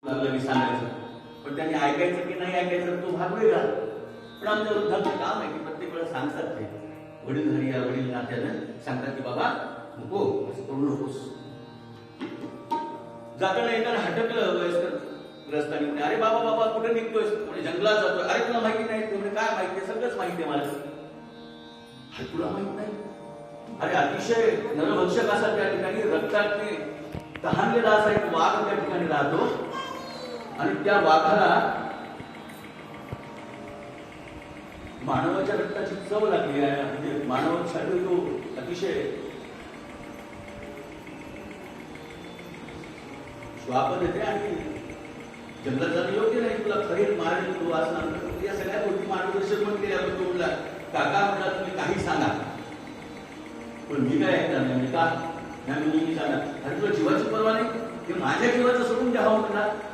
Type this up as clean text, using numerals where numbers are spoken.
लागलं मी सांगायचं, पण त्यांनी ऐकायचं की नाही ऐकायचं तो भाग वेगळा. पण आमच्या वृद्धांचं काम आहे की प्रत्येक वेळा सांगतात ते वडीलधारी या वडील नात्यानं सांगतात की बाबा नको असं करू नकोस. जाताना येताना हटकलं वयस्कर ग्रस्तानी म्हणे अरे बाबा बाबा कुठे निघतोय म्हणजे जंगलात जातोय. अरे तुला माहिती नाही तुम्ही काय माहिती सगळंच माहिती आहे मला. अरे तुला माहित नाही. अरे अतिशय नरभक्षक असा त्या ठिकाणी रक्ताने तहानलेला असा एक वाघ त्या ठिकाणी राहतो आणि त्या वाघाला मानवाच्या रक्ताची चव लागली आहे. म्हणजे मानवासाठी तो अतिशय श्वाप देते आणि जंगलात जाणं योग्य नाही. तुला खरेच मारेल तू असं या सगळ्या गोष्टी मार्गदर्शन पण केल्या. तो म्हटला काका म्हटला तुम्ही काही सांगा पण मी काय ऐकणार नाही. का नाही मी सांगा अरे तुला जीवाची पर्वा नाही ते माझ्या जीवाचं सोडून द्यावं म्हणला.